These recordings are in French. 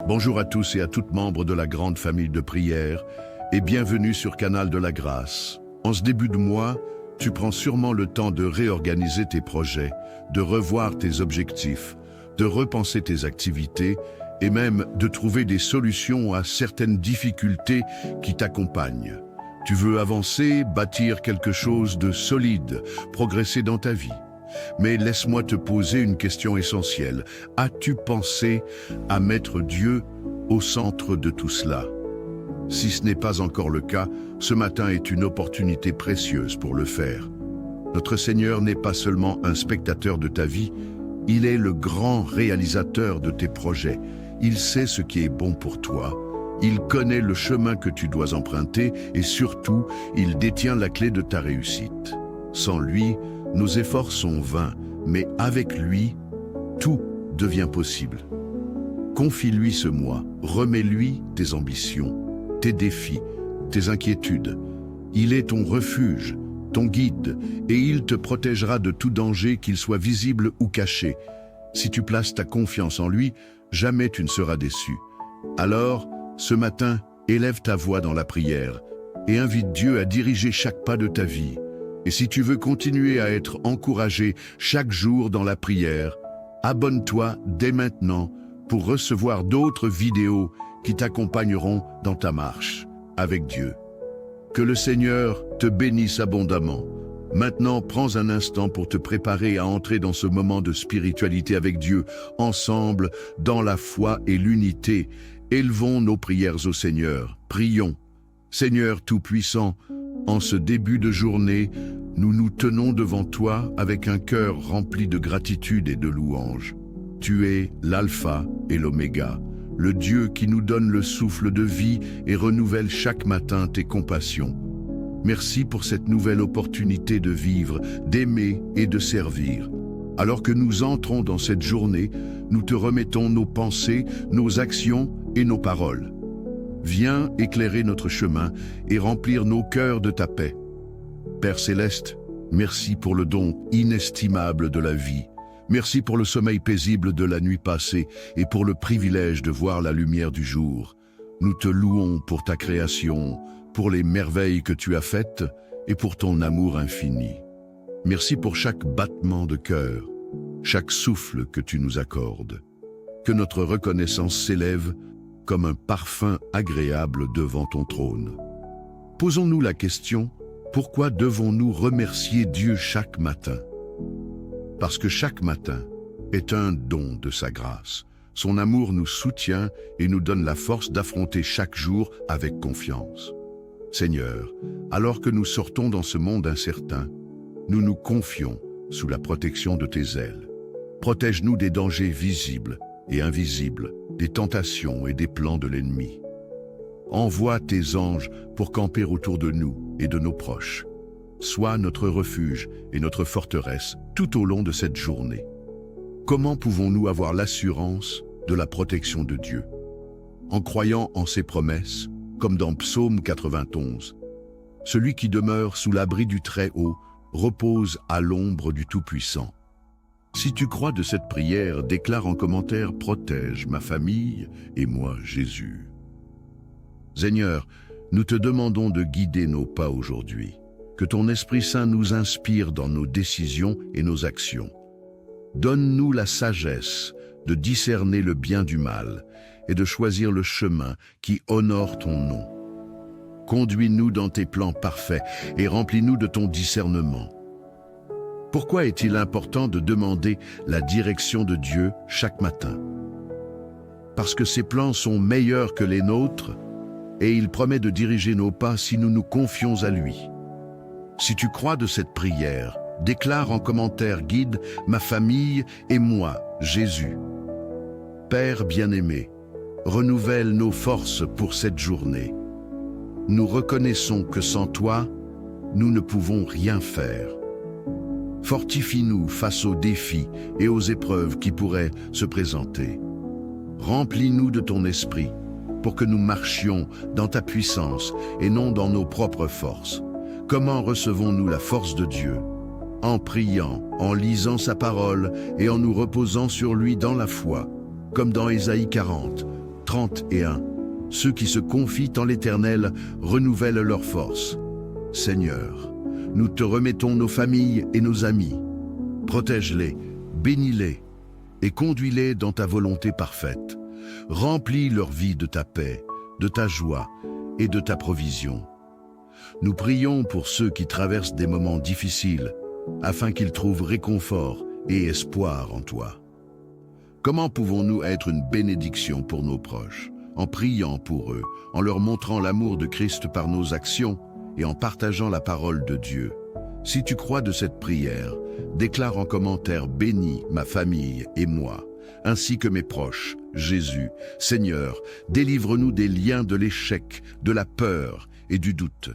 Bonjour à tous et à toutes membres de la grande famille de prière et bienvenue sur Canal de la Grâce. En ce début de mois, tu prends sûrement le temps de réorganiser tes projets, de revoir tes objectifs, de repenser tes activités et même de trouver des solutions à certaines difficultés qui t'accompagnent. Tu veux avancer, bâtir quelque chose de solide, progresser dans ta vie. Mais laisse-moi te poser une question essentielle. As-tu pensé à mettre Dieu au centre de tout cela? Si ce n'est pas encore le cas, ce matin est une opportunité précieuse pour le faire. Notre Seigneur n'est pas seulement un spectateur de ta vie, il est le grand réalisateur de tes projets. Il sait ce qui est bon pour toi. Il connaît le chemin que tu dois emprunter et surtout, il détient la clé de ta réussite. Sans lui, nos efforts sont vains, mais avec lui, tout devient possible. Confie-lui ce mois, remets-lui tes ambitions, tes défis, tes inquiétudes. Il est ton refuge, ton guide, et il te protégera de tout danger, qu'il soit visible ou caché. Si tu places ta confiance en lui, jamais tu ne seras déçu. Alors, ce matin, élève ta voix dans la prière et invite Dieu à diriger chaque pas de ta vie. Et si tu veux continuer à être encouragé chaque jour dans la prière, abonne-toi dès maintenant pour recevoir d'autres vidéos qui t'accompagneront dans ta marche avec Dieu. Que le Seigneur te bénisse abondamment. Maintenant, prends un instant pour te préparer à entrer dans ce moment de spiritualité avec Dieu, ensemble, dans la foi et l'unité. Élevons nos prières au Seigneur. Prions. Seigneur Tout-Puissant, en ce début de journée, nous nous tenons devant toi avec un cœur rempli de gratitude et de louange. Tu es l'alpha et l'oméga, le Dieu qui nous donne le souffle de vie et renouvelle chaque matin tes compassions. Merci pour cette nouvelle opportunité de vivre, d'aimer et de servir. Alors que nous entrons dans cette journée, nous te remettons nos pensées, nos actions et nos paroles. Viens éclairer notre chemin et remplir nos cœurs de ta paix. Père Céleste, merci pour le don inestimable de la vie. Merci pour le sommeil paisible de la nuit passée et pour le privilège de voir la lumière du jour. Nous te louons pour ta création, pour les merveilles que tu as faites et pour ton amour infini. Merci pour chaque battement de cœur, chaque souffle que tu nous accordes. Que notre reconnaissance s'élève comme un parfum agréable devant ton trône. Posons-nous la question, pourquoi devons-nous remercier Dieu chaque matin? Parce que chaque matin est un don de sa grâce. Son amour nous soutient et nous donne la force d'affronter chaque jour avec confiance. Seigneur, alors que nous sortons dans ce monde incertain, nous nous confions sous la protection de tes ailes. Protège-nous des dangers visibles et invisibles, des tentations et des plans de l'ennemi. Envoie tes anges pour camper autour de nous et de nos proches. Sois notre refuge et notre forteresse tout au long de cette journée. Comment pouvons-nous avoir l'assurance de la protection de Dieu? En croyant en ses promesses, comme dans Psaume 91. Celui qui demeure sous l'abri du Très-Haut repose à l'ombre du Tout-Puissant. Si tu crois de cette prière, déclare en commentaire « Protège ma famille et moi, Jésus ». Seigneur, nous te demandons de guider nos pas aujourd'hui. Que ton Esprit Saint nous inspire dans nos décisions et nos actions. Donne-nous la sagesse de discerner le bien du mal et de choisir le chemin qui honore ton nom. Conduis-nous dans tes plans parfaits et remplis-nous de ton discernement. Pourquoi est-il important de demander la direction de Dieu chaque matin? Parce que ses plans sont meilleurs que les nôtres et il promet de diriger nos pas si nous nous confions à lui. Si tu crois de cette prière, déclare en commentaire « Guide ma famille et moi, Jésus ». Père bien-aimé, renouvelle nos forces pour cette journée. Nous reconnaissons que sans toi, nous ne pouvons rien faire. Fortifie-nous face aux défis et aux épreuves qui pourraient se présenter. Remplis-nous de ton esprit pour que nous marchions dans ta puissance et non dans nos propres forces. Comment recevons-nous la force de Dieu? En priant, en lisant sa parole et en nous reposant sur lui dans la foi, comme dans Ésaïe 40. 31. Ceux qui se confient en l'Éternel renouvellent leur force. Seigneur, nous te remettons nos familles et nos amis. Protège-les, bénis-les et conduis-les dans ta volonté parfaite. Remplis leur vie de ta paix, de ta joie et de ta provision. Nous prions pour ceux qui traversent des moments difficiles, afin qu'ils trouvent réconfort et espoir en toi. Comment pouvons-nous être une bénédiction pour nos proches? En priant pour eux, en leur montrant l'amour de Christ par nos actions et en partageant la parole de Dieu. Si tu crois de cette prière, déclare en commentaire « Bénis ma famille et moi, ainsi que mes proches, Jésus. Seigneur, délivre-nous des liens de l'échec, de la peur et du doute.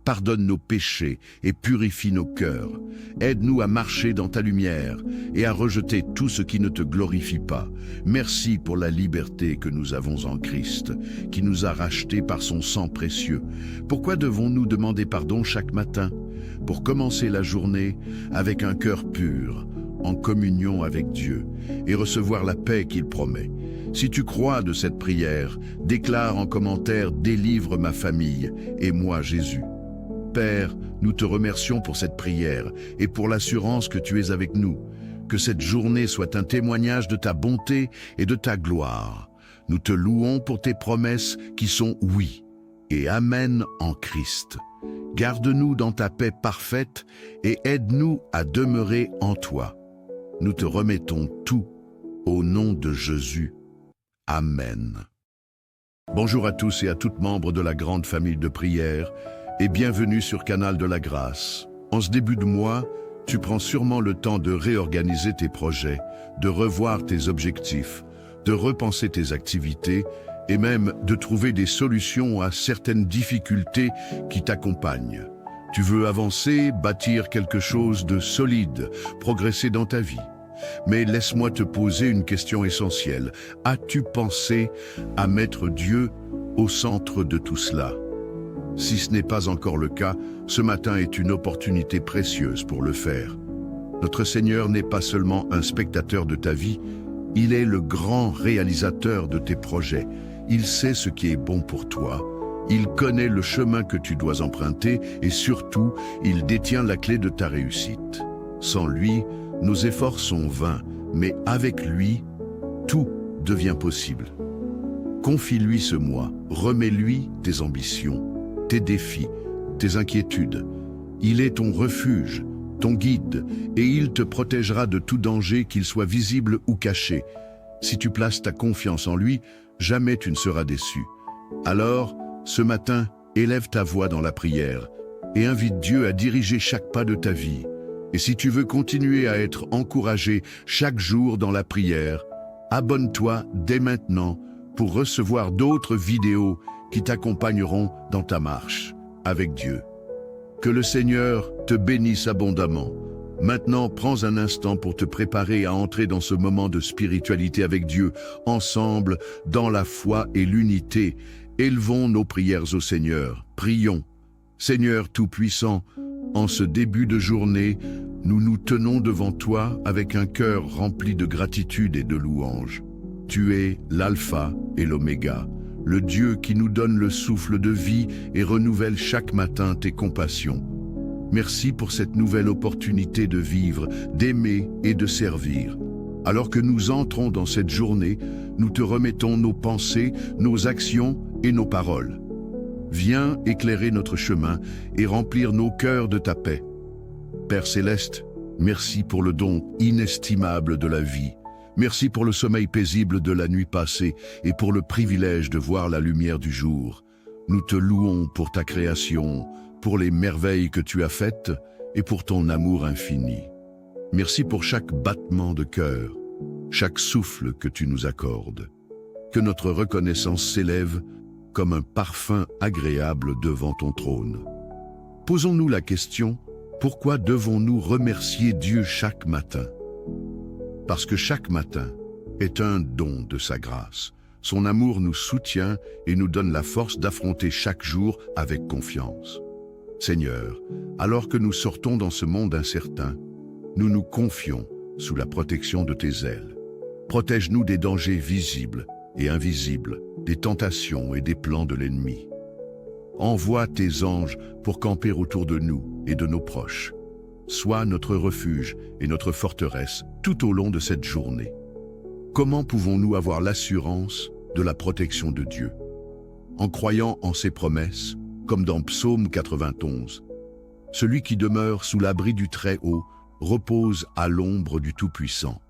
Pardonne nos péchés et purifie nos cœurs. Aide-nous à marcher dans ta lumière et à rejeter tout ce qui ne te glorifie pas. Merci pour la liberté que nous avons en Christ, qui nous a rachetés par son sang précieux. Pourquoi devons-nous demander pardon chaque matin? Pour commencer la journée avec un cœur pur, en communion avec Dieu, et recevoir la paix qu'il promet. Si tu crois de cette prière, déclare en commentaire « Délivre ma famille et moi Jésus ». Père, nous te remercions pour cette prière et pour l'assurance que tu es avec nous. Que cette journée soit un témoignage de ta bonté et de ta gloire. Nous te louons pour tes promesses qui sont oui et amen en Christ. Garde-nous dans ta paix parfaite et aide-nous à demeurer en toi. Nous te remettons tout au nom de Jésus. Amen. Bonjour à tous et à toutes membres de la grande famille de prière et bienvenue sur Canal de la Grâce. En ce début de mois, tu prends sûrement le temps de réorganiser tes projets, de revoir tes objectifs, de repenser tes activités et même de trouver des solutions à certaines difficultés qui t'accompagnent. Tu veux avancer, bâtir quelque chose de solide, progresser dans ta vie. Mais laisse-moi te poser une question essentielle. As-tu pensé à mettre Dieu au centre de tout cela? Si ce n'est pas encore le cas, ce matin est une opportunité précieuse pour le faire. Notre Seigneur n'est pas seulement un spectateur de ta vie, il est le grand réalisateur de tes projets. Il sait ce qui est bon pour toi, il connaît le chemin que tu dois emprunter et surtout, il détient la clé de ta réussite. Sans lui, nos efforts sont vains, mais avec lui, tout devient possible. Confie-lui ce mois, remets-lui tes ambitions, tes défis, tes inquiétudes. Il est ton refuge, ton guide, et il te protégera de tout danger, qu'il soit visible ou caché. Si tu places ta confiance en lui, jamais tu ne seras déçu. Alors, ce matin, élève ta voix dans la prière et invite Dieu à diriger chaque pas de ta vie. Et si tu veux continuer à être encouragé chaque jour dans la prière, abonne-toi dès maintenant pour recevoir d'autres vidéos qui t'accompagneront dans ta marche avec Dieu. Que le Seigneur te bénisse abondamment. Maintenant, prends un instant pour te préparer à entrer dans ce moment de spiritualité avec Dieu, ensemble, dans la foi et l'unité. Élevons nos prières au Seigneur. Prions. Seigneur Tout-Puissant, en ce début de journée, nous nous tenons devant toi avec un cœur rempli de gratitude et de louange. Tu es l'Alpha et l'Oméga, le Dieu qui nous donne le souffle de vie et renouvelle chaque matin tes compassions. Merci pour cette nouvelle opportunité de vivre, d'aimer et de servir. Alors que nous entrons dans cette journée, nous te remettons nos pensées, nos actions et nos paroles. Viens éclairer notre chemin et remplir nos cœurs de ta paix. Père Céleste, merci pour le don inestimable de la vie. Merci pour le sommeil paisible de la nuit passée et pour le privilège de voir la lumière du jour. Nous te louons pour ta création, pour les merveilles que tu as faites et pour ton amour infini. Merci pour chaque battement de cœur, chaque souffle que tu nous accordes. Que notre reconnaissance s'élève comme un parfum agréable devant ton trône. Posons-nous la question, pourquoi devons-nous remercier Dieu chaque matin? Parce que chaque matin est un don de sa grâce. Son amour nous soutient et nous donne la force d'affronter chaque jour avec confiance. Seigneur, alors que nous sortons dans ce monde incertain, nous nous confions sous la protection de tes ailes. Protège-nous des dangers visibles et invisibles, des tentations et des plans de l'ennemi. Envoie tes anges pour camper autour de nous et de nos proches. Sois notre refuge et notre forteresse tout au long de cette journée. Comment pouvons-nous avoir l'assurance de la protection de Dieu? En croyant en ses promesses, comme dans Psaume 91. Celui qui demeure sous l'abri du Très-Haut repose à l'ombre du Tout-Puissant.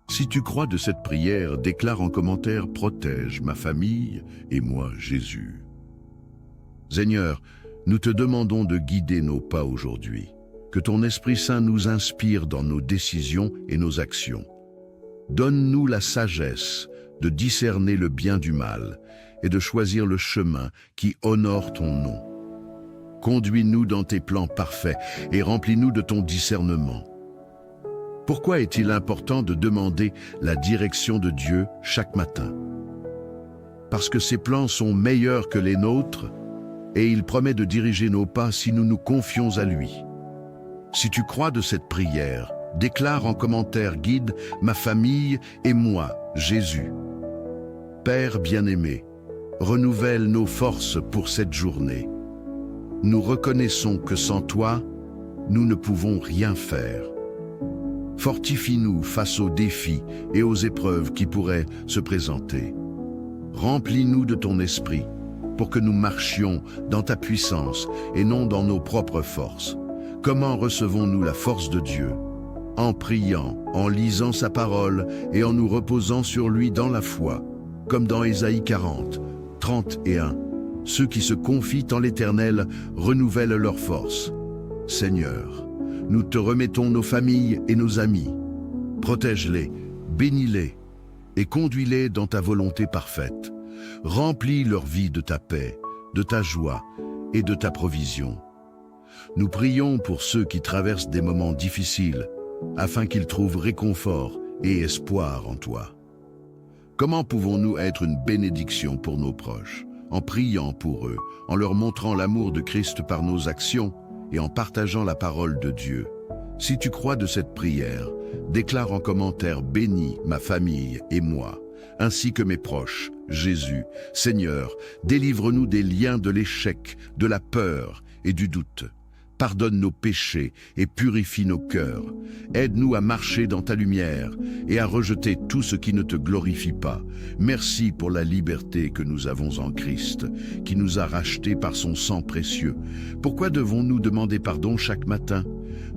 Si tu crois de cette prière, déclare en commentaire « Protège ma famille et moi, Jésus ». Seigneur, nous te demandons de guider nos pas aujourd'hui. Que ton Esprit Saint nous inspire dans nos décisions et nos actions. Donne-nous la sagesse de discerner le bien du mal et de choisir le chemin qui honore ton nom. Conduis-nous dans tes plans parfaits et remplis-nous de ton discernement. Pourquoi est-il important de demander la direction de Dieu chaque matin? Parce que ses plans sont meilleurs que les nôtres et il promet de diriger nos pas si nous nous confions à lui. Si tu crois de cette prière, déclare en commentaire « Guide ma famille et moi, Jésus ». Père bien-aimé, renouvelle nos forces pour cette journée. Nous reconnaissons que sans toi, nous ne pouvons rien faire. Fortifie-nous face aux défis et aux épreuves qui pourraient se présenter. Remplis-nous de ton esprit pour que nous marchions dans ta puissance et non dans nos propres forces. Comment recevons-nous la force de Dieu? En priant, en lisant sa parole et en nous reposant sur lui dans la foi, comme dans Ésaïe 40, 31. Ceux qui se confient en l'Éternel renouvellent leur force. Seigneur, nous te remettons nos familles et nos amis. Protège-les, bénis-les et conduis-les dans ta volonté parfaite. Remplis leur vie de ta paix, de ta joie et de ta provision. Nous prions pour ceux qui traversent des moments difficiles, afin qu'ils trouvent réconfort et espoir en toi. Comment pouvons-nous être une bénédiction pour nos proches? En priant pour eux, en leur montrant l'amour de Christ par nos actions et en partageant la parole de Dieu. Si tu crois de cette prière, déclare en commentaire « Bénis ma famille et moi, ainsi que mes proches, Jésus. Seigneur, délivre-nous des liens de l'échec, de la peur et du doute. Pardonne nos péchés et purifie nos cœurs. Aide-nous à marcher dans ta lumière et à rejeter tout ce qui ne te glorifie pas. Merci pour la liberté que nous avons en Christ, qui nous a rachetés par son sang précieux. Pourquoi devons-nous demander pardon chaque matin?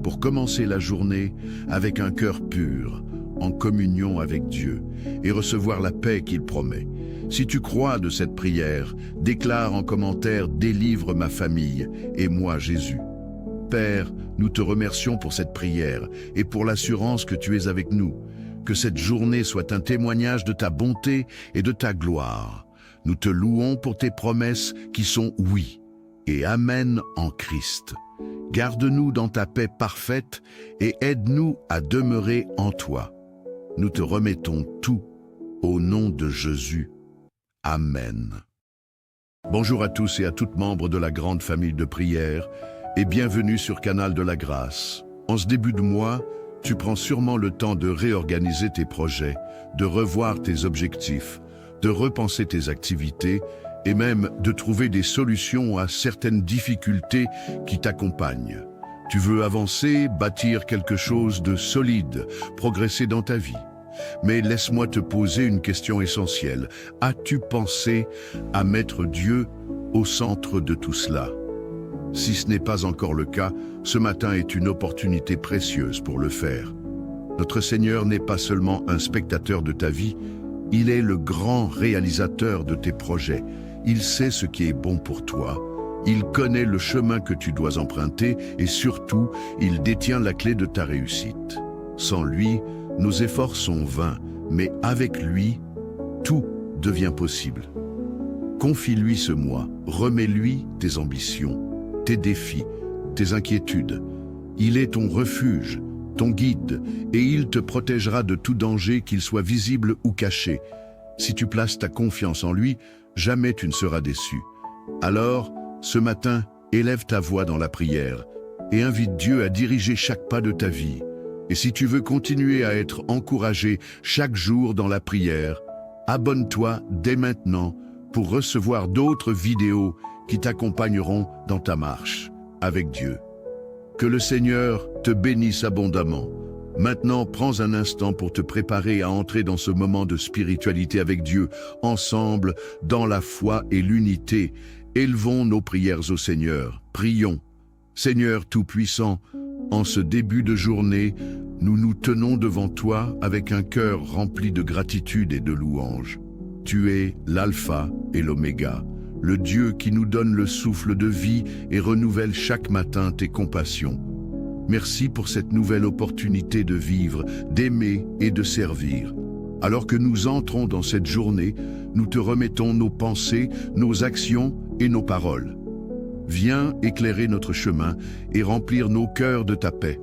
Pour commencer la journée avec un cœur pur, en communion avec Dieu, et recevoir la paix qu'il promet. Si tu crois de cette prière, déclare en commentaire « Délivre ma famille et moi, Jésus ». Père, nous te remercions pour cette prière et pour l'assurance que tu es avec nous. Que cette journée soit un témoignage de ta bonté et de ta gloire. Nous te louons pour tes promesses qui sont oui et amen en Christ. Garde-nous dans ta paix parfaite et aide-nous à demeurer en toi. Nous te remettons tout au nom de Jésus. Amen. Bonjour à tous et à toutes membres de la grande famille de prière et bienvenue sur Canal de la Grâce. En ce début de mois, tu prends sûrement le temps de réorganiser tes projets, de revoir tes objectifs, de repenser tes activités et même de trouver des solutions à certaines difficultés qui t'accompagnent. Tu veux avancer, bâtir quelque chose de solide, progresser dans ta vie. Mais laisse-moi te poser une question essentielle. As-tu pensé à mettre Dieu au centre de tout cela? Si ce n'est pas encore le cas, ce matin est une opportunité précieuse pour le faire. Notre Seigneur n'est pas seulement un spectateur de ta vie, il est le grand réalisateur de tes projets. Il sait ce qui est bon pour toi. Il connaît le chemin que tu dois emprunter et surtout, il détient la clé de ta réussite. Sans lui, nos efforts sont vains, mais avec lui, tout devient possible. Confie-lui ce mois, remets-lui tes ambitions, tes défis, tes inquiétudes. Il est ton refuge, ton guide, et il te protégera de tout danger, qu'il soit visible ou caché. Si tu places ta confiance en lui, jamais tu ne seras déçu. Alors, ce matin, élève ta voix dans la prière et invite Dieu à diriger chaque pas de ta vie. Et si tu veux continuer à être encouragé chaque jour dans la prière, Abonne-toi dès maintenant pour recevoir d'autres vidéos qui t'accompagneront dans ta marche avec Dieu. Que le Seigneur te bénisse abondamment. Maintenant, prends un instant pour te préparer à entrer dans ce moment de spiritualité avec Dieu, ensemble, dans la foi et l'unité. Élevons nos prières au Seigneur. Prions. Seigneur Tout-Puissant, en ce début de journée, nous nous tenons devant toi avec un cœur rempli de gratitude et de louange. Tu es l'Alpha et l'Oméga, le Dieu qui nous donne le souffle de vie et renouvelle chaque matin tes compassions. Merci pour cette nouvelle opportunité de vivre, d'aimer et de servir. Alors que nous entrons dans cette journée, nous te remettons nos pensées, nos actions et nos paroles. Viens éclairer notre chemin et remplir nos cœurs de ta paix.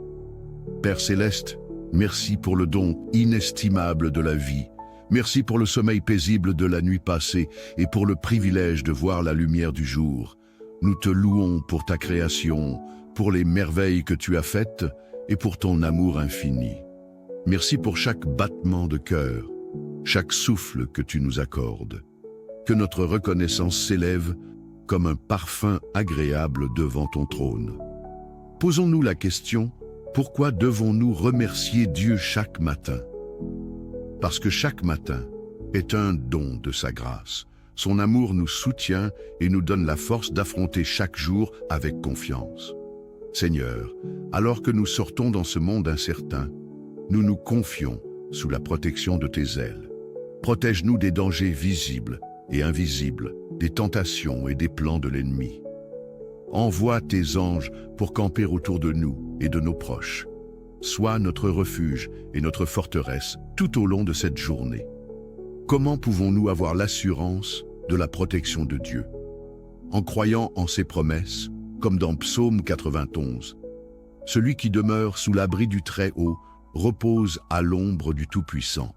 Père Céleste, merci pour le don inestimable de la vie. Merci pour le sommeil paisible de la nuit passée et pour le privilège de voir la lumière du jour. Nous te louons pour ta création, pour les merveilles que tu as faites et pour ton amour infini. Merci pour chaque battement de cœur, chaque souffle que tu nous accordes. Que notre reconnaissance s'élève comme un parfum agréable devant ton trône. Posons-nous la question, pourquoi devons-nous remercier Dieu chaque matin? Parce que chaque matin est un don de sa grâce. Son amour nous soutient et nous donne la force d'affronter chaque jour avec confiance. Seigneur, alors que nous sortons dans ce monde incertain, nous nous confions sous la protection de tes ailes. Protège-nous des dangers visibles et invisibles, des tentations et des plans de l'ennemi. Envoie tes anges pour camper autour de nous et de nos proches. Sois notre refuge et notre forteresse tout au long de cette journée. Comment pouvons-nous avoir l'assurance de la protection de Dieu? En croyant en ses promesses, comme dans Psaume 91. Celui qui demeure sous l'abri du Très-Haut repose à l'ombre du Tout-Puissant.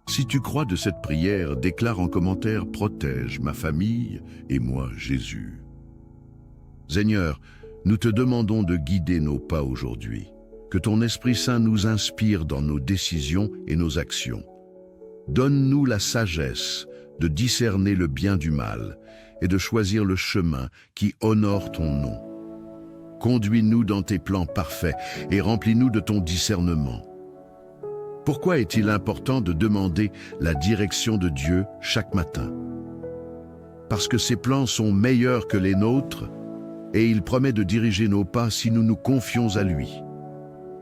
Si tu crois de cette prière, déclare en commentaire « Protège ma famille et moi, Jésus ». Seigneur, nous te demandons de guider nos pas aujourd'hui. Que ton Esprit Saint nous inspire dans nos décisions et nos actions. Donne-nous la sagesse de discerner le bien du mal et de choisir le chemin qui honore ton nom. Conduis-nous dans tes plans parfaits et remplis-nous de ton discernement. Pourquoi est-il important de demander la direction de Dieu chaque matin? Parce que ses plans sont meilleurs que les nôtres et il promet de diriger nos pas si nous nous confions à lui.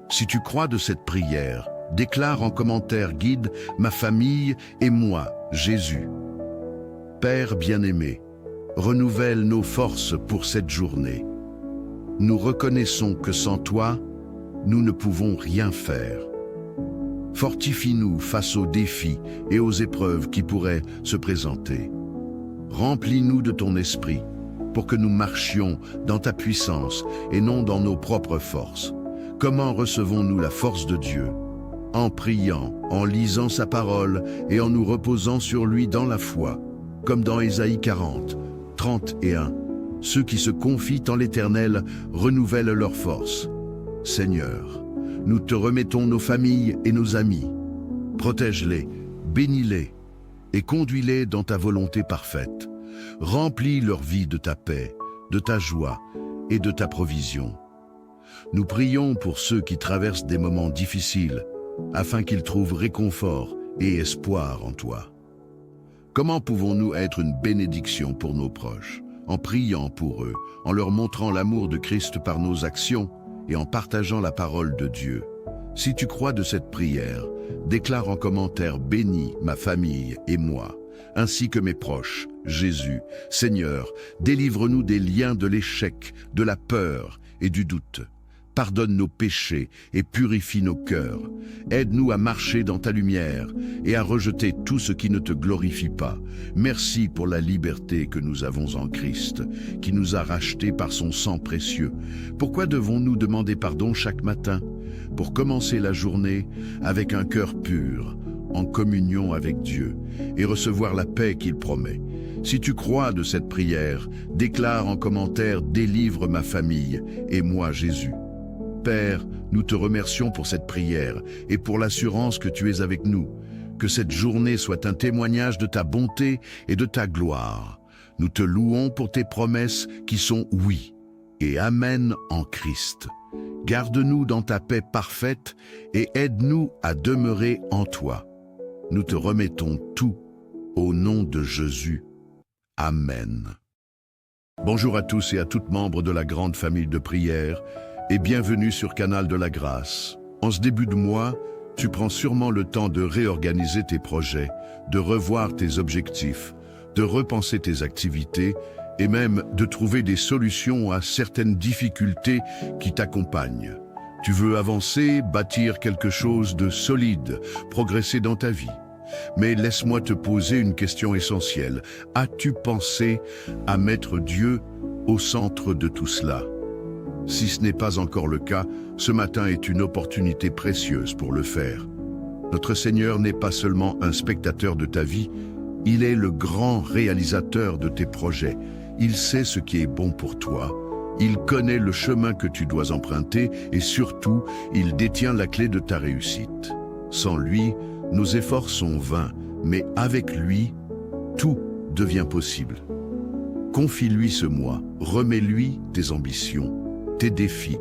Si tu crois de cette prière, déclare en commentaire « Guide ma famille et moi, Jésus ». Père bien-aimé, renouvelle nos forces pour cette journée. Nous reconnaissons que sans toi, nous ne pouvons rien faire. Fortifie-nous face aux défis et aux épreuves qui pourraient se présenter. Remplis-nous de ton esprit pour que nous marchions dans ta puissance et non dans nos propres forces. Comment recevons-nous la force de Dieu? En priant, en lisant sa parole et en nous reposant sur lui dans la foi, comme dans Ésaïe 40, 31. Ceux qui se confient en l'Éternel renouvellent leur force. Seigneur, nous te remettons nos familles et nos amis. Protège-les, bénis-les et conduis-les dans ta volonté parfaite. Remplis leur vie de ta paix, de ta joie et de ta provision. Nous prions pour ceux qui traversent des moments difficiles, afin qu'ils trouvent réconfort et espoir en toi. Comment pouvons-nous être une bénédiction pour nos proches? En priant pour eux, en leur montrant l'amour de Christ par nos actions et en partageant la parole de Dieu. Si tu crois de cette prière, déclare en commentaire « Bénis ma famille et moi », ainsi que mes proches, Jésus. Seigneur, délivre-nous des liens de l'échec, de la peur et du doute. Pardonne nos péchés et purifie nos cœurs. Aide-nous à marcher dans ta lumière et à rejeter tout ce qui ne te glorifie pas. Merci pour la liberté que nous avons en Christ, qui nous a rachetés par son sang précieux. Pourquoi devons-nous demander pardon chaque matin? Pour commencer la journée avec un cœur pur, en communion avec Dieu, et recevoir la paix qu'il promet. Si tu crois de cette prière, déclare en commentaire « Délivre ma famille et moi Jésus ». Père, nous te remercions pour cette prière et pour l'assurance que tu es avec nous. Que cette journée soit un témoignage de ta bonté et de ta gloire. Nous te louons pour tes promesses qui sont oui et amen en Christ. Garde-nous dans ta paix parfaite et aide-nous à demeurer en toi. Nous te remettons tout au nom de Jésus. Amen. Bonjour à tous et à toutes membres de la grande famille de prière et bienvenue sur Canal de la Grâce. En ce début de mois, tu prends sûrement le temps de réorganiser tes projets, de revoir tes objectifs, de repenser tes activités et même de trouver des solutions à certaines difficultés qui t'accompagnent. Tu veux avancer, bâtir quelque chose de solide, progresser dans ta vie. Mais laisse-moi te poser une question essentielle. As-tu pensé à mettre Dieu au centre de tout cela? Si ce n'est pas encore le cas, ce matin est une opportunité précieuse pour le faire. Notre Seigneur n'est pas seulement un spectateur de ta vie, il est le grand réalisateur de tes projets. Il sait ce qui est bon pour toi, il connaît le chemin que tu dois emprunter et surtout, il détient la clé de ta réussite. Sans lui, nos efforts sont vains, mais avec lui, tout devient possible. Confie-lui ce mois, remets-lui tes ambitions, tes défis,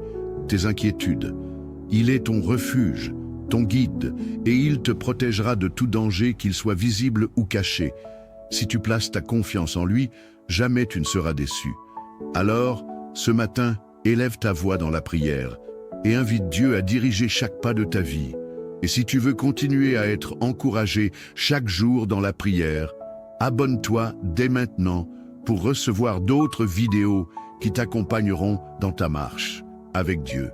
tes inquiétudes. Il est ton refuge, ton guide, et il te protégera de tout danger, qu'il soit visible ou caché. Si tu places ta confiance en lui, jamais tu ne seras déçu. Alors, ce matin, élève ta voix dans la prière et invite Dieu à diriger chaque pas de ta vie. Et si tu veux continuer à être encouragé chaque jour dans la prière, abonne-toi dès maintenant pour recevoir d'autres vidéos qui t'accompagneront dans ta marche avec Dieu.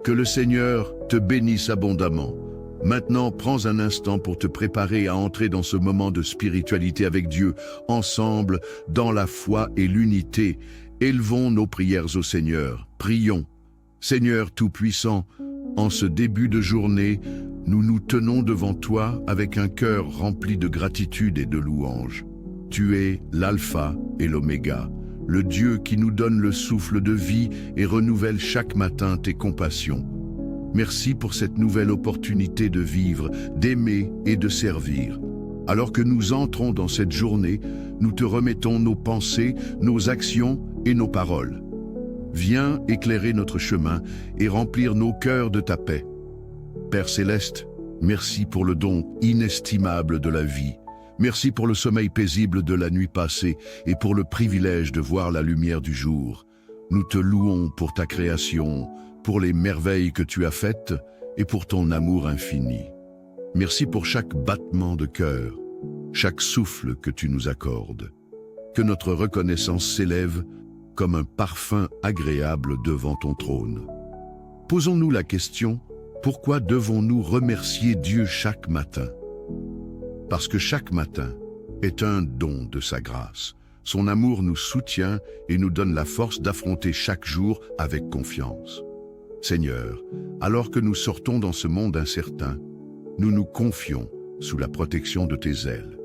Que le Seigneur te bénisse abondamment. Maintenant, prends un instant pour te préparer à entrer dans ce moment de spiritualité avec Dieu, ensemble, dans la foi et l'unité. Élevons nos prières au Seigneur. Prions. Seigneur Tout-Puissant, en ce début de journée, nous nous tenons devant toi avec un cœur rempli de gratitude et de louange. Tu es l'alpha et l'oméga, le Dieu qui nous donne le souffle de vie et renouvelle chaque matin tes compassions. Merci pour cette nouvelle opportunité de vivre, d'aimer et de servir. Alors que nous entrons dans cette journée, nous te remettons nos pensées, nos actions et nos paroles. Viens éclairer notre chemin et remplir nos cœurs de ta paix. Père Céleste, merci pour le don inestimable de la vie. Merci pour le sommeil paisible de la nuit passée et pour le privilège de voir la lumière du jour. Nous te louons pour ta création, pour les merveilles que tu as faites et pour ton amour infini. Merci pour chaque battement de cœur, chaque souffle que tu nous accordes. Que notre reconnaissance s'élève comme un parfum agréable devant ton trône. Posons-nous la question, pourquoi devons-nous remercier Dieu chaque matin? Parce que chaque matin est un don de sa grâce. Son amour nous soutient et nous donne la force d'affronter chaque jour avec confiance. Seigneur, alors que nous sortons dans ce monde incertain, nous nous confions sous la protection de tes ailes.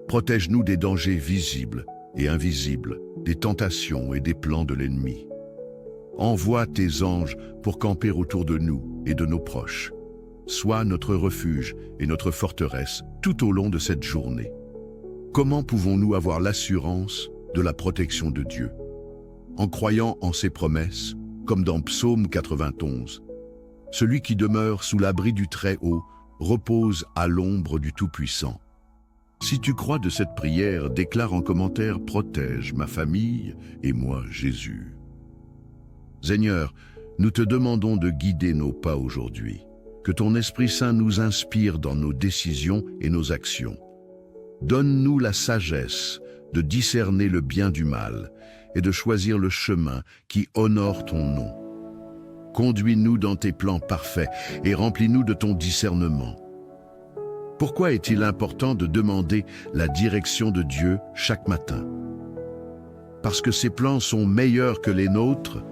Protège-nous des dangers visibles et invisibles, des tentations et des plans de l'ennemi. Envoie tes anges pour camper autour de nous et de nos proches. Sois notre refuge et notre forteresse tout au long de cette journée. Comment pouvons-nous avoir l'assurance de la protection de Dieu? En croyant en ses promesses, comme dans Psaume 91. Celui qui demeure sous l'abri du Très-Haut repose à l'ombre du Tout-Puissant. Si tu crois de cette prière, déclare en commentaire « Protège ma famille et moi, Jésus ». Seigneur, nous te demandons de guider nos pas aujourd'hui. Que ton Esprit Saint nous inspire dans nos décisions et nos actions. Donne-nous la sagesse de discerner le bien du mal et de choisir le chemin qui honore ton nom. Conduis-nous dans tes plans parfaits et remplis-nous de ton discernement. Pourquoi est-il important de demander la direction de Dieu chaque matin? Parce que ses plans sont meilleurs que les nôtres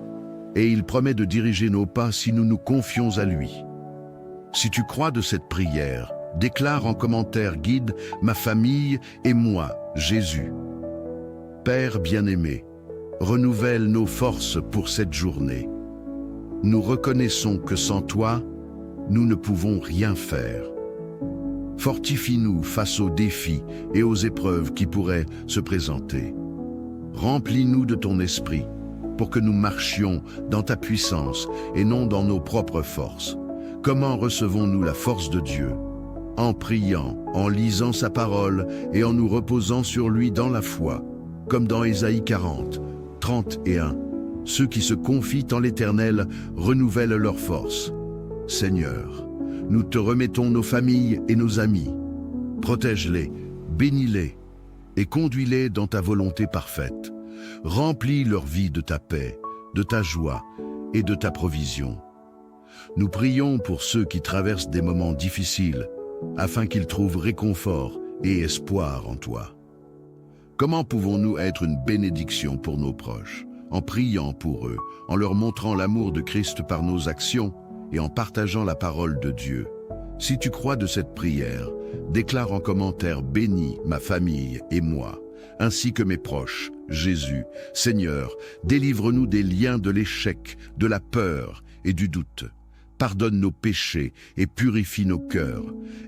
et il promet de diriger nos pas si nous nous confions à lui. Si tu crois de cette prière, déclare en commentaire « Guide ma famille et moi, Jésus ». Père bien-aimé, renouvelle nos forces pour cette journée. Nous reconnaissons que sans toi, nous ne pouvons rien faire. Fortifie-nous face aux défis et aux épreuves qui pourraient se présenter. Remplis-nous de ton esprit pour que nous marchions dans ta puissance et non dans nos propres forces. Comment recevons-nous la force de Dieu? En priant, en lisant sa parole et en nous reposant sur lui dans la foi, comme dans Ésaïe 40, 31. Ceux qui se confient en l'Éternel renouvellent leur force. Seigneur, nous te remettons nos familles et nos amis. Protège-les, bénis-les et conduis-les dans ta volonté parfaite. Remplis leur vie de ta paix, de ta joie et de ta provision. Nous prions pour ceux qui traversent des moments difficiles, afin qu'ils trouvent réconfort et espoir en toi. Comment pouvons-nous être une bénédiction pour nos proches? En priant pour eux, en leur montrant l'amour de Christ par nos actions et en partageant la parole de Dieu. Si tu crois de cette prière, déclare en commentaire « Bénis ma famille et moi », ainsi que mes proches. Jésus, Seigneur, délivre-nous des liens de l'échec, de la peur et du doute. Pardonne nos péchés et purifie nos cœurs.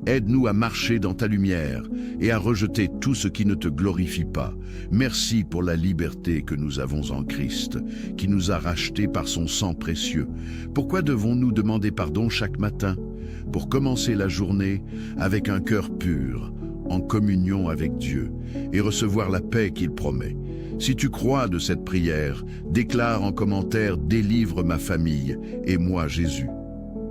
Aide-nous à marcher dans ta lumière et à rejeter tout ce qui ne te glorifie pas. Merci pour la liberté que nous avons en Christ, qui nous a rachetés par son sang précieux. Pourquoi devons-nous demander pardon chaque matin? Pour commencer la journée avec un cœur pur, en communion avec Dieu, et recevoir la paix qu'il promet. Si tu crois de cette prière, déclare en commentaire « Délivre ma famille et moi Jésus ».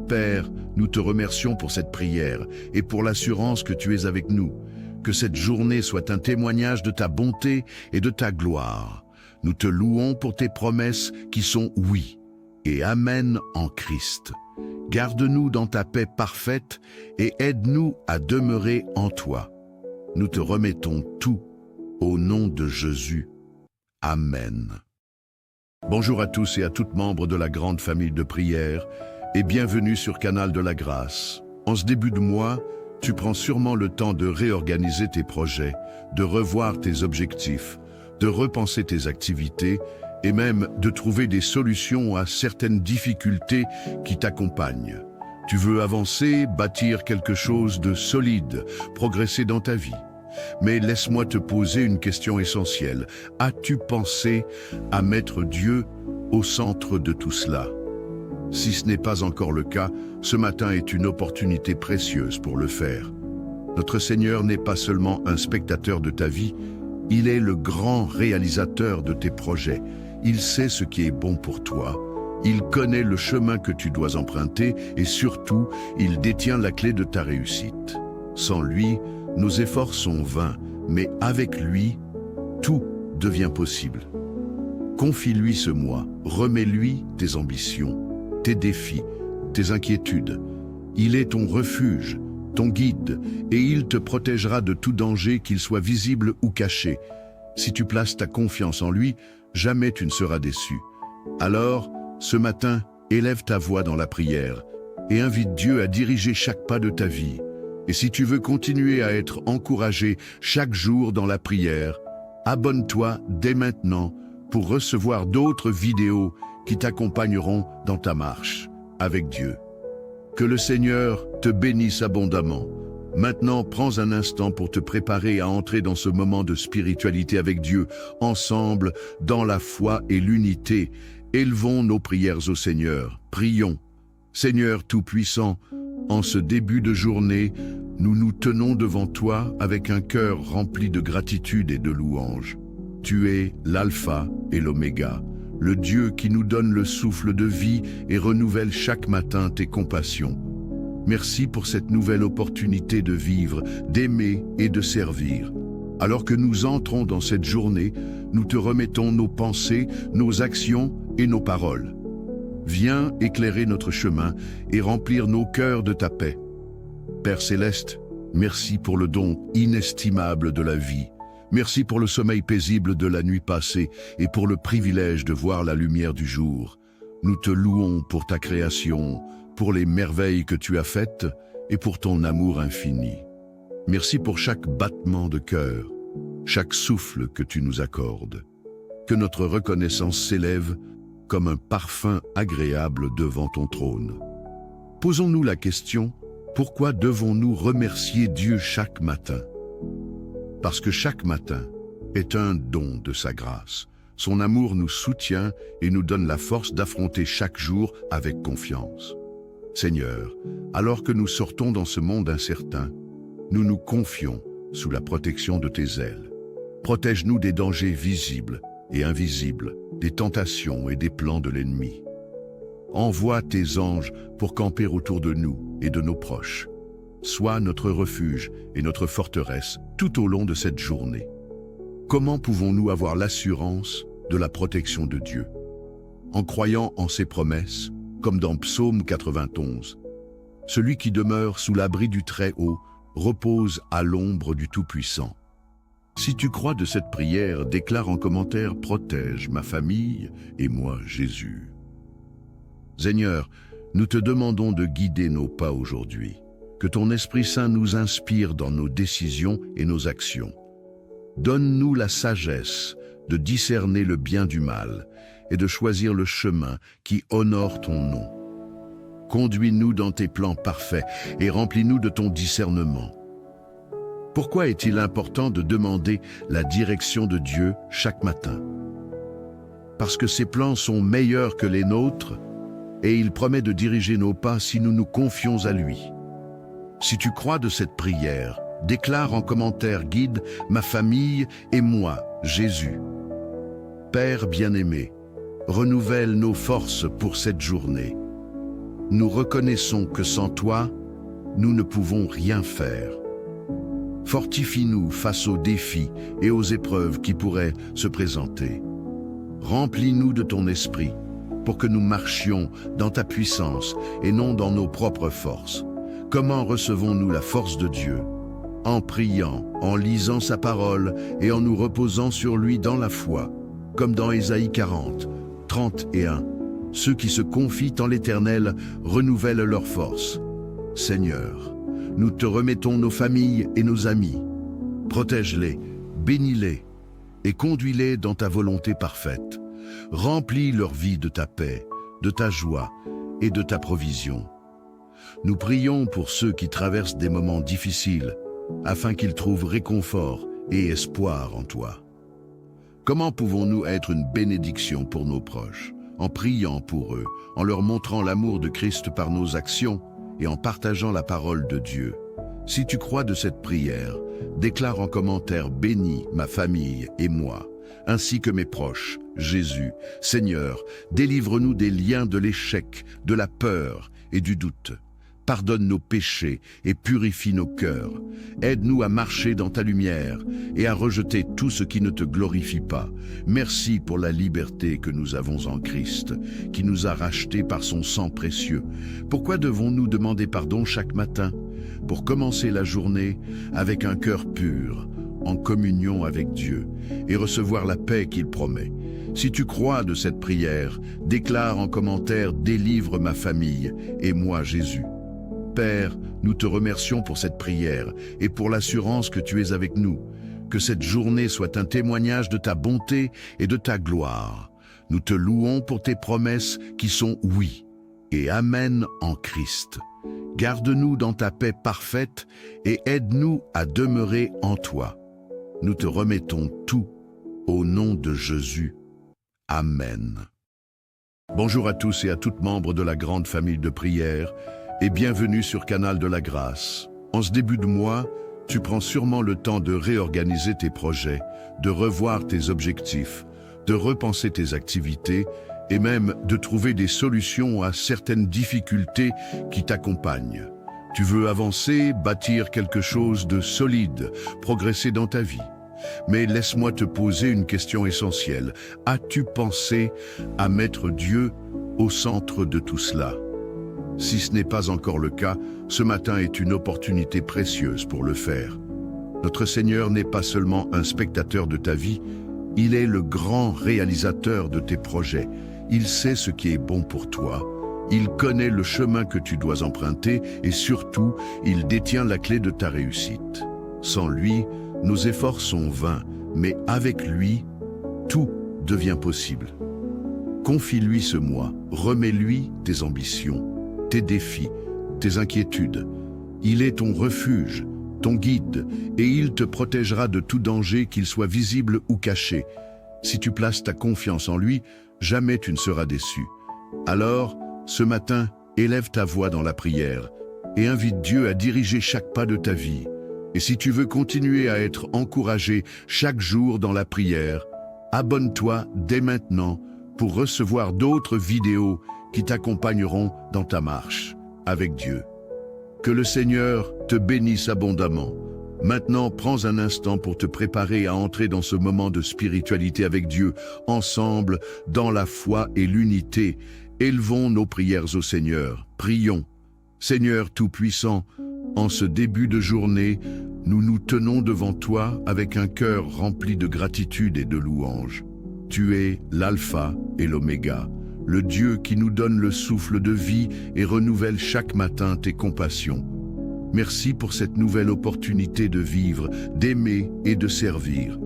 Père, nous te remercions pour cette prière et pour l'assurance que tu es avec nous. Que cette journée soit un témoignage de ta bonté et de ta gloire. Nous te louons pour tes promesses qui sont oui et amen en Christ. Garde-nous dans ta paix parfaite et aide-nous à demeurer en toi. Nous te remettons tout au nom de Jésus. Amen. Bonjour à tous et à toutes membres de la grande famille de prière et bienvenue sur Canal de la Grâce. En ce début de mois, tu prends sûrement le temps de réorganiser tes projets, de revoir tes objectifs, de repenser tes activités et même de trouver des solutions à certaines difficultés qui t'accompagnent. Tu veux avancer, bâtir quelque chose de solide, progresser dans ta vie. Mais laisse-moi te poser une question essentielle. As-tu pensé à mettre Dieu au centre de tout cela? Si ce n'est pas encore le cas, ce matin est une opportunité précieuse pour le faire. Notre Seigneur n'est pas seulement un spectateur de ta vie, il est le grand réalisateur de tes projets. Il sait ce qui est bon pour toi. Il connaît le chemin que tu dois emprunter et surtout, il détient la clé de ta réussite. Sans lui, nos efforts sont vains, mais avec lui, tout devient possible. Confie-lui ce mois, remets-lui tes ambitions, tes défis, tes inquiétudes. Il est ton refuge, ton guide, et il te protégera de tout danger, qu'il soit visible ou caché. Si tu places ta confiance en lui, jamais tu ne seras déçu. Alors, ce matin, élève ta voix dans la prière et invite Dieu à diriger chaque pas de ta vie. Et si tu veux continuer à être encouragé chaque jour dans la prière, abonne-toi dès maintenant pour recevoir d'autres vidéos qui t'accompagneront dans ta marche avec Dieu. Que le Seigneur te bénisse abondamment. Maintenant, prends un instant pour te préparer à entrer dans ce moment de spiritualité avec Dieu, ensemble, dans la foi et l'unité. Élevons nos prières au Seigneur. Prions. Seigneur Tout-Puissant, en ce début de journée, nous nous tenons devant toi avec un cœur rempli de gratitude et de louange. Tu es l'Alpha et l'Oméga, le Dieu qui nous donne le souffle de vie et renouvelle chaque matin tes compassions. Merci pour cette nouvelle opportunité de vivre, d'aimer et de servir. Alors que nous entrons dans cette journée, nous te remettons nos pensées, nos actions et nos paroles. Viens éclairer notre chemin et remplir nos cœurs de ta paix. Père Céleste, merci pour le don inestimable de la vie. Merci pour le sommeil paisible de la nuit passée et pour le privilège de voir la lumière du jour. Nous te louons pour ta création, pour les merveilles que tu as faites et pour ton amour infini. Merci pour chaque battement de cœur, chaque souffle que tu nous accordes. Que notre reconnaissance s'élève comme un parfum agréable devant ton trône. Posons-nous la question, Pourquoi devons-nous remercier Dieu chaque matin? Parce que chaque matin est un don de sa grâce. Son amour nous soutient et nous donne la force d'affronter chaque jour avec confiance. Seigneur, alors que nous sortons dans ce monde incertain, nous nous confions sous la protection de tes ailes. Protège-nous des dangers visibles et invisibles, des tentations et des plans de l'ennemi. Envoie tes anges pour camper autour de nous et de nos proches. Sois notre refuge et notre forteresse tout au long de cette journée. Comment pouvons-nous avoir l'assurance de la protection de Dieu? En croyant en ses promesses, comme dans Psaume 91. Celui qui demeure sous l'abri du Très-Haut repose à l'ombre du Tout-Puissant. Si tu crois de cette prière, déclare en commentaire « Protège ma famille et moi, Jésus ». Seigneur, nous te demandons de guider nos pas aujourd'hui. Que ton Esprit Saint nous inspire dans nos décisions et nos actions. Donne-nous la sagesse de discerner le bien du mal et de choisir le chemin qui honore ton nom. Conduis-nous dans tes plans parfaits et remplis-nous de ton discernement. Pourquoi est-il important de demander la direction de Dieu chaque matin? Parce que ses plans sont meilleurs que les nôtres et il promet de diriger nos pas si nous nous confions à lui. Si tu crois de cette prière, déclare en commentaire « Guide ma famille et moi, Jésus ». Père bien-aimé, renouvelle nos forces pour cette journée. Nous reconnaissons que sans toi, nous ne pouvons rien faire. Fortifie-nous face aux défis et aux épreuves qui pourraient se présenter. Remplis-nous de ton esprit pour que nous marchions dans ta puissance et non dans nos propres forces. Comment recevons-nous la force de Dieu? En priant, en lisant sa parole et en nous reposant sur lui dans la foi, comme dans Ésaïe 40, 31. Ceux qui se confient en l'Éternel renouvellent leur force. Seigneur, nous te remettons nos familles et nos amis. Protège-les, bénis-les et conduis-les dans ta volonté parfaite. Remplis leur vie de ta paix, de ta joie et de ta provision. Nous prions pour ceux qui traversent des moments difficiles, afin qu'ils trouvent réconfort et espoir en toi. Comment pouvons-nous être une bénédiction pour nos proches? En priant pour eux, en leur montrant l'amour de Christ par nos actions et en partageant la parole de Dieu. Si tu crois de cette prière, déclare en commentaire « Bénis ma famille et moi », ainsi que mes proches, Jésus. Seigneur, délivre-nous des liens de l'échec, de la peur et du doute. Pardonne nos péchés et purifie nos cœurs. Aide-nous à marcher dans ta lumière et à rejeter tout ce qui ne te glorifie pas. Merci pour la liberté que nous avons en Christ, qui nous a rachetés par son sang précieux. Pourquoi devons-nous demander pardon chaque matin? Pour commencer la journée avec un cœur pur, en communion avec Dieu, et recevoir la paix qu'il promet. Si tu crois de cette prière, déclare en commentaire « Délivre ma famille et moi, Jésus ». Père, nous te remercions pour cette prière et pour l'assurance que tu es avec nous. Que cette journée soit un témoignage de ta bonté et de ta gloire. Nous te louons pour tes promesses qui sont oui et amen en Christ. Garde-nous dans ta paix parfaite et aide-nous à demeurer en toi. Nous te remettons tout au nom de Jésus. Amen. Bonjour à tous et à toutes membres de la grande famille de prière et bienvenue sur Canal de la Grâce. En ce début de mois, tu prends sûrement le temps de réorganiser tes projets, de revoir tes objectifs, de repenser tes activités et même de trouver des solutions à certaines difficultés qui t'accompagnent. Tu veux avancer, bâtir quelque chose de solide, progresser dans ta vie. Mais laisse-moi te poser une question essentielle. As-tu pensé à mettre Dieu au centre de tout cela? Si ce n'est pas encore le cas, ce matin est une opportunité précieuse pour le faire. Notre Seigneur n'est pas seulement un spectateur de ta vie, il est le grand réalisateur de tes projets. Il sait ce qui est bon pour toi, il connaît le chemin que tu dois emprunter et surtout, il détient la clé de ta réussite. Sans lui, nos efforts sont vains, mais avec lui, tout devient possible. Confie-lui ce mois, remets-lui tes ambitions, tes défis, tes inquiétudes, Il est ton refuge, ton guide, et il te protégera de tout danger, qu'il soit visible ou caché. Si tu places ta confiance en lui, jamais tu ne seras déçu. Alors, ce matin, élève ta voix dans la prière et invite Dieu à diriger chaque pas de ta vie. Et si tu veux continuer à être encouragé chaque jour dans la prière, abonne-toi dès maintenant pour recevoir d'autres vidéos qui t'accompagneront dans ta marche avec Dieu. Que le Seigneur te bénisse abondamment. Maintenant, prends un instant pour te préparer à entrer dans ce moment de spiritualité avec Dieu, ensemble, dans la foi et l'unité. Élevons nos prières au Seigneur. Prions. Seigneur Tout-Puissant, en ce début de journée, nous nous tenons devant toi avec un cœur rempli de gratitude et de louange. Tu es l'Alpha et l'Oméga, le Dieu qui nous donne le souffle de vie et renouvelle chaque matin tes compassions. Merci pour cette nouvelle opportunité de vivre, d'aimer et de servir.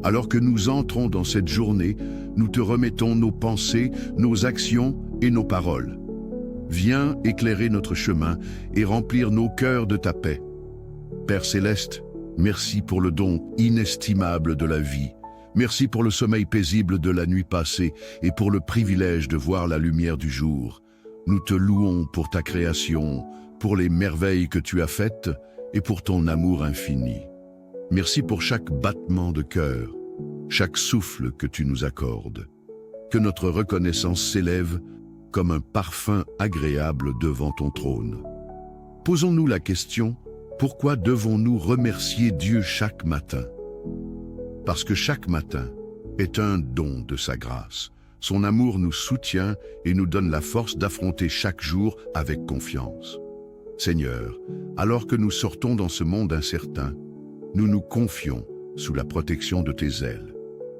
Alors que nous entrons dans cette journée, nous te remettons nos pensées, nos actions et nos paroles. Viens éclairer notre chemin et remplir nos cœurs de ta paix. Père Céleste, merci pour le don inestimable de la vie. Merci pour le sommeil paisible de la nuit passée et pour le privilège de voir la lumière du jour. Nous te louons pour ta création, pour les merveilles que tu as faites et pour ton amour infini. Merci pour chaque battement de cœur, chaque souffle que tu nous accordes. Que notre reconnaissance s'élève comme un parfum agréable devant ton trône. Posons-nous la question, pourquoi devons-nous remercier Dieu chaque matin? Parce que chaque matin est un don de sa grâce. Son amour nous soutient et nous donne la force d'affronter chaque jour avec confiance. Seigneur, alors que nous sortons dans ce monde incertain, nous nous confions sous la protection de tes ailes.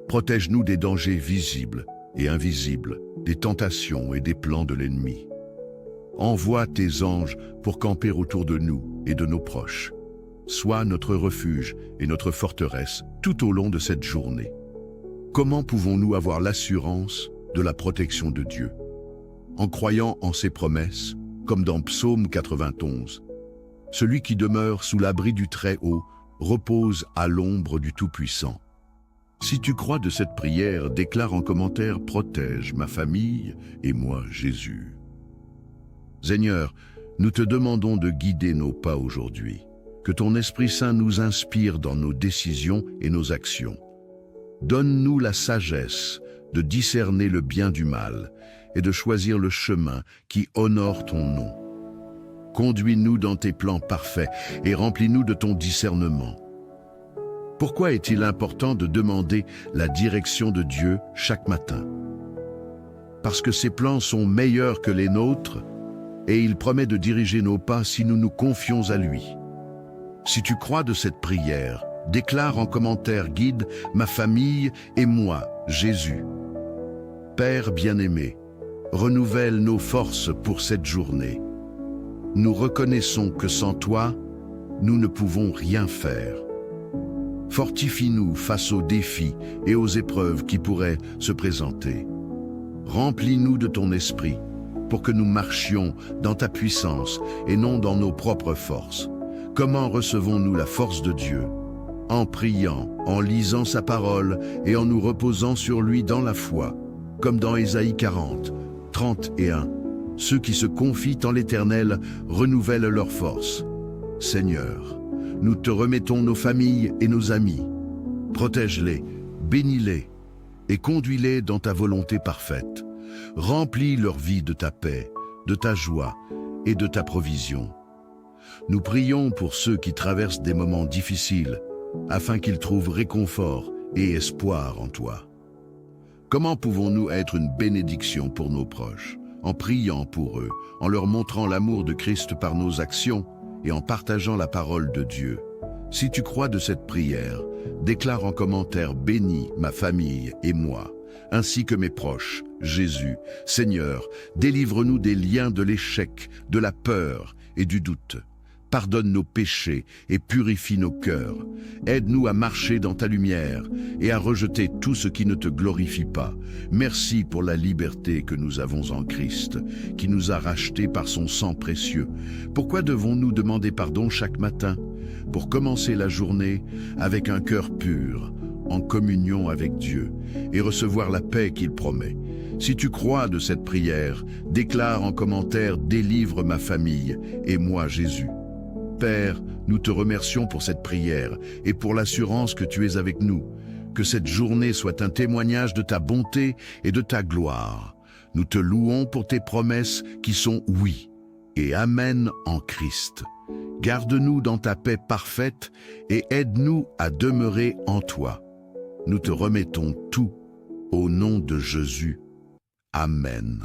Protège-nous des dangers visibles et invisibles, des tentations et des plans de l'ennemi. Envoie tes anges pour camper autour de nous et de nos proches. Sois notre refuge et notre forteresse tout au long de cette journée. Comment pouvons-nous avoir l'assurance de la protection de Dieu? En croyant en ses promesses, comme dans Psaume 91. Celui qui demeure sous l'abri du Très-Haut repose à l'ombre du Tout-Puissant. Si tu crois de cette prière, déclare en commentaire « Protège ma famille et moi, Jésus ». Seigneur, nous te demandons de guider nos pas aujourd'hui. Que ton Esprit Saint nous inspire dans nos décisions et nos actions. Donne-nous la sagesse de discerner le bien du mal et de choisir le chemin qui honore ton nom. Conduis-nous dans tes plans parfaits et remplis-nous de ton discernement. Pourquoi est-il important de demander la direction de Dieu chaque matin? Parce que ses plans sont meilleurs que les nôtres et il promet de diriger nos pas si nous nous confions à lui. Si tu crois de cette prière, déclare en commentaire « Guide ma famille et moi, Jésus ». Père bien-aimé, renouvelle nos forces pour cette journée. Nous reconnaissons que sans toi, nous ne pouvons rien faire. Fortifie-nous face aux défis et aux épreuves qui pourraient se présenter. Remplis-nous de ton esprit pour que nous marchions dans ta puissance et non dans nos propres forces. Comment recevons-nous la force de Dieu? En priant, en lisant sa parole et en nous reposant sur lui dans la foi, comme dans Ésaïe 40, 31. Ceux qui se confient en l'Éternel renouvellent leur force. Seigneur, nous te remettons nos familles et nos amis. Protège-les, bénis-les et conduis-les dans ta volonté parfaite. Remplis leur vie de ta paix, de ta joie et de ta provision. Nous prions pour ceux qui traversent des moments difficiles, afin qu'ils trouvent réconfort et espoir en toi. Comment pouvons-nous être une bénédiction pour nos proches? En priant pour eux, en leur montrant l'amour de Christ par nos actions et en partageant la parole de Dieu. Si tu crois de cette prière, déclare en commentaire « Bénis ma famille et moi », ainsi que mes proches, Jésus. Seigneur, délivre-nous des liens de l'échec, de la peur et du doute. Pardonne nos péchés et purifie nos cœurs. Aide-nous à marcher dans ta lumière et à rejeter tout ce qui ne te glorifie pas. Merci pour la liberté que nous avons en Christ, qui nous a rachetés par son sang précieux. Pourquoi devons-nous demander pardon chaque matin? Pour commencer la journée avec un cœur pur, en communion avec Dieu, et recevoir la paix qu'il promet. Si tu crois de cette prière, déclare en commentaire « Délivre ma famille et moi Jésus ». Père, nous te remercions pour cette prière et pour l'assurance que tu es avec nous. Que cette journée soit un témoignage de ta bonté et de ta gloire. Nous te louons pour tes promesses qui sont oui et amen en Christ. Garde-nous dans ta paix parfaite et aide-nous à demeurer en toi. Nous te remettons tout au nom de Jésus. Amen.